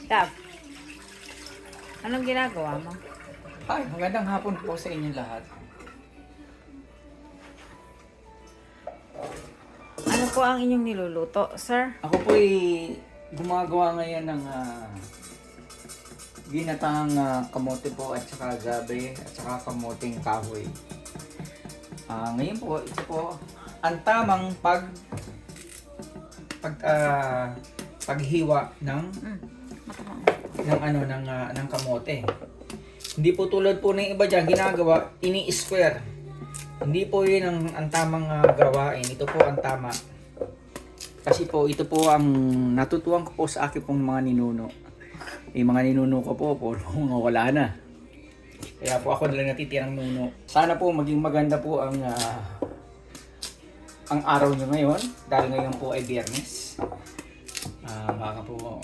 Tab, anong ginagawa mo? Hi, magandang hapon po sa inyong lahat. Ano po ang inyong niluluto, sir? Ako po'y gumagawa ngayon ng ginatang kamote po at saka gabi at saka kamoting kahoy. Ngayon po, ito po ang tamang paghiwa ng kamote. Hindi po tulad po ng iba diyan ginagawa, ini-square. Hindi po 'yun ang tamang gawain. Ito po ang tama. Kasi po ito po ang natutuhan ko po sa akin pong mga ninuno. Yung mga ninuno ko po mga wala na. Kaya po ako na lang natitirang nuno. Sana po maging maganda po ang araw nyo ngayon dahil ngayon po ay Biyernes. Baka po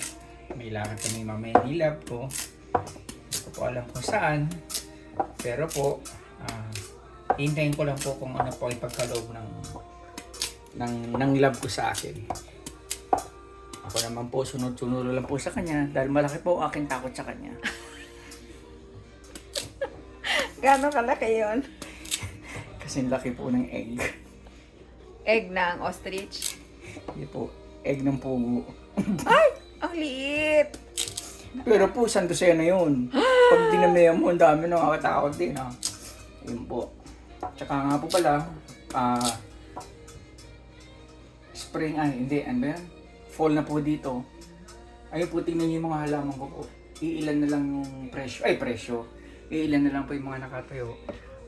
may lakad kami mamaya ni Lab po. Hindi ko po alam kung saan. Pero po, hintayin ko lang po kung ano po ang pagkaloob ng Lab ko sa akin. Ako naman po, sunod-sunod lang po sa kanya dahil malaki po ang aking takot sa kanya. Gano'ng kalaki yun? Kasi laki po ng egg. Egg ng ostrich. Hindi po, egg ng pugo. Ay! Ang liit! Pero po, Santosena yun. Pag dinamihan mo, ang dami nakakatakot din. Yun po. Tsaka nga po pala, spring, hindi, ano ba yan? Fall na po dito. Ayun po, tingnan niyo yung mga halaman ko po. Iilan na lang yung presyo. Iilan na lang po yung mga nakatayo.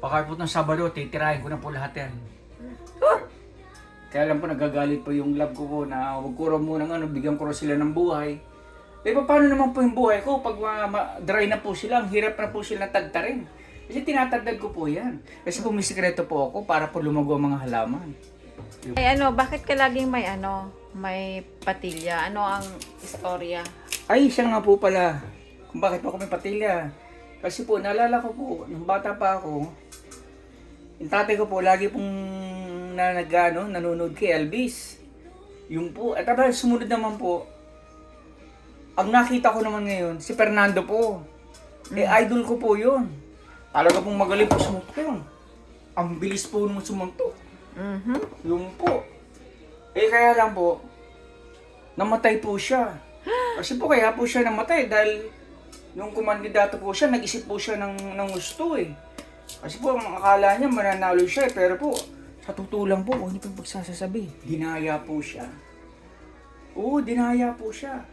Baka po ng Sabado, titirahin ko na po lahat yan. Kaya lang po nagagalit po yung lab ko po na huwag ko raw muna bigyan ko raw sila ng buhay. Eh paano naman po yung buhay ko pag dry na po sila, ang hirap na po sila tagtarin. Kasi tinatagdag ko po yan. Kasi po may sikreto po ako para po lumago ang mga halaman. Ay bakit ka laging may patilya? Ano ang istorya? Ay, siya nga po pala. Kung bakit po ako may patilya. Kasi po, naalala ko po, nung bata pa ako, yung tatay ko po, lagi pong nanonood kay Elvis. Yung po, at tapos sumunod naman po, ang nakita ko naman ngayon, si Fernando po. Idol ko po yun. Talaga pong magaling po sumuntok yun. Ang bilis po nung sumuntok. Yung po. Kaya lang po, namatay po siya. Kasi po kaya po siya namatay dahil nung kumandidato po siya, nag-isip po siya ng gusto eh. Kasi po, ang akala niya mananalo siya pero po, sa totoo lang po, hindi po pagsasasabi. Dinaya po siya. Oo, dinaya po siya.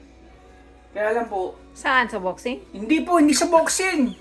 Kaya lang po, Saan? Sa boxing? hindi po, hindi sa boxing.